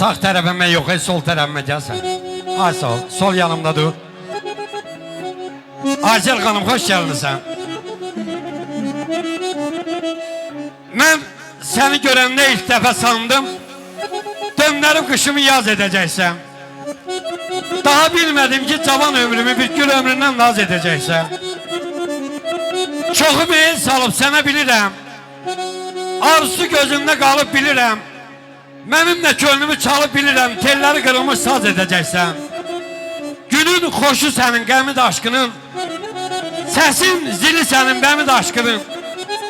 sağ tərəfimə yox, sol tərəfimə gəlsən. Ay sağ ol, sol yanımda dur. Aysel xanım, xoş gəlmişsən. Mən səni görəndə ilk dəfə sandım, döndərib qışımı yaz edəcəksən. Daha bilmədim ki, cavan ömrümü bir gül ömründən naz edəcəksən. Çoxu meyil salıb sənə bilirəm, arzusu gözümdə qalıb bilirəm, mənim də könlümü çalıb bilirəm, telləri qırılmış saz edəcəksən. Günün xoşu sənin, qəmi də aşkının, səsin zili sənin, bəmi də aşkının,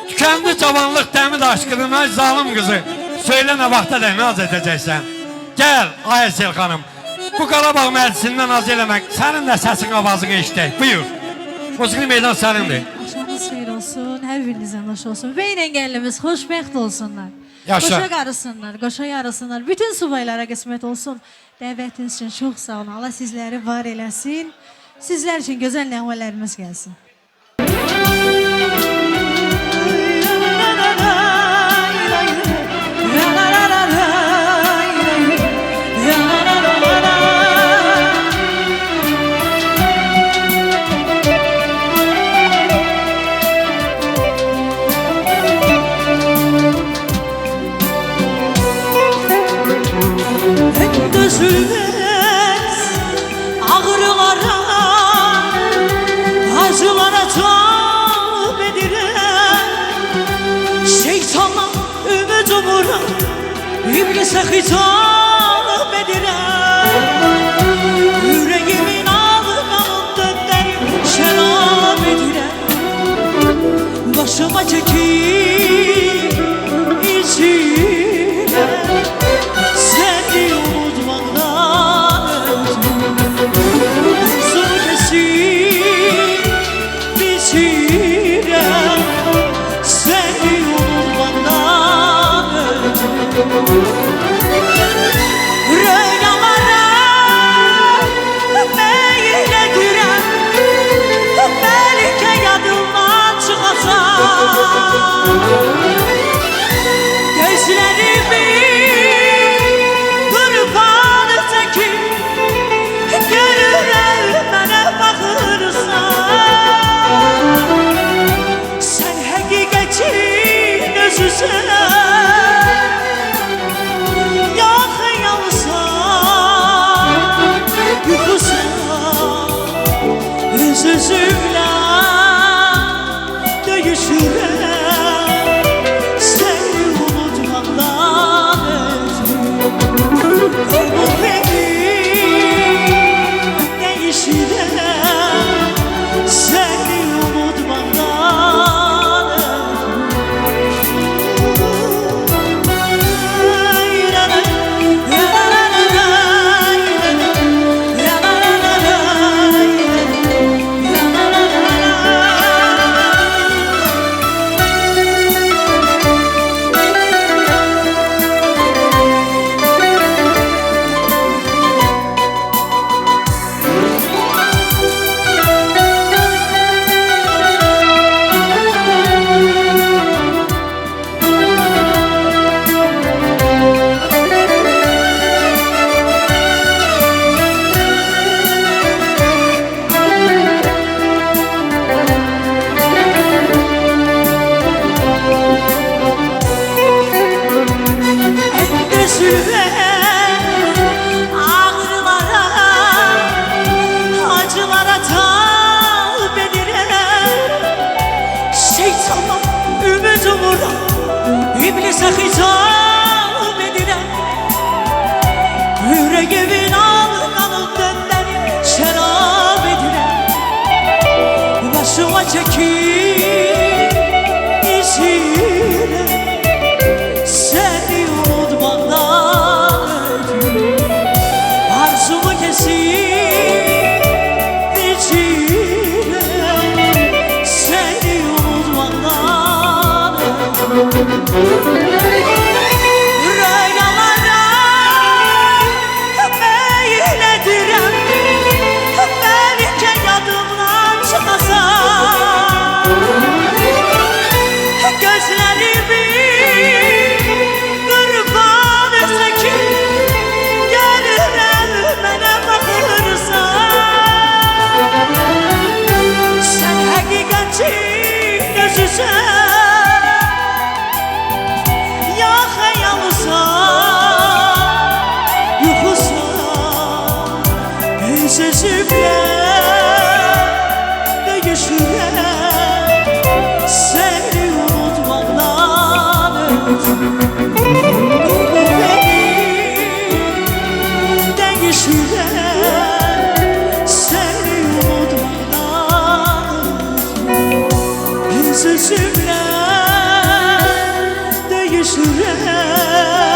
tükəndi cavanlıq dəmi də aşkının, ay zalim qızı, söylə nə vaxta da naz edəcəksən. Gəl, Aysel xanım, bu Qarabağ məclisindən naz eləmək, sənin də səsin avazını eşitək, buyur. Musiqili meydan sənindir. Axşamınız xeyir olsun, hər birinizdən xoş olsun. Beyin engelimiz xoşbəxt olsunlar. Yaşa. Qoşa qarısınlar, qoşa yarısınlar. Bütün subaylara qismət olsun. Dəvətiniz üçün çox sağ olun. Allah sizləri var eləsin. Sizlər üçün gözəl nəğmələrimiz gəlsin. Dözülmez ağrılara, acılara tap edirəm. Şeytana ümid umuram, iblisə xitab edirəm. Yüreğimin ağından döndərib şərab edirəm. Başıma çəkib içirəm. Səni unutmaqdan Arzumu kesip bitirəm. Səni unutmaqdan rüyalara meyil edirəm. Bəlkə yadımdan çıxacaq. Gözlərimi qurban çəkib görürəm mənə baxırsan. Sən həqiqətin özüsən, ya xəyalsan, yuxusan. Öz-özümlə döyüşürəm. Səni unutmaqdan Qolum benim değişirəm. Səni unutmaqdan ağrılara, acılara tap edirəm. Şeytana ümid umuram, iblisə xitab edirəm. Yüreğimin ağından döndərib şərab edirəm. Başıma çəkib içirəm. Səni unutmaqdan arzumu kesip içirəm. Səni unutmaqdan rüyalara meyil edirəm. Bəlkə yadımdan çıxacaq. Gözlərimi qurban çəkib Değişirəm səni unutmaqdan Öz-özümlə değişirəm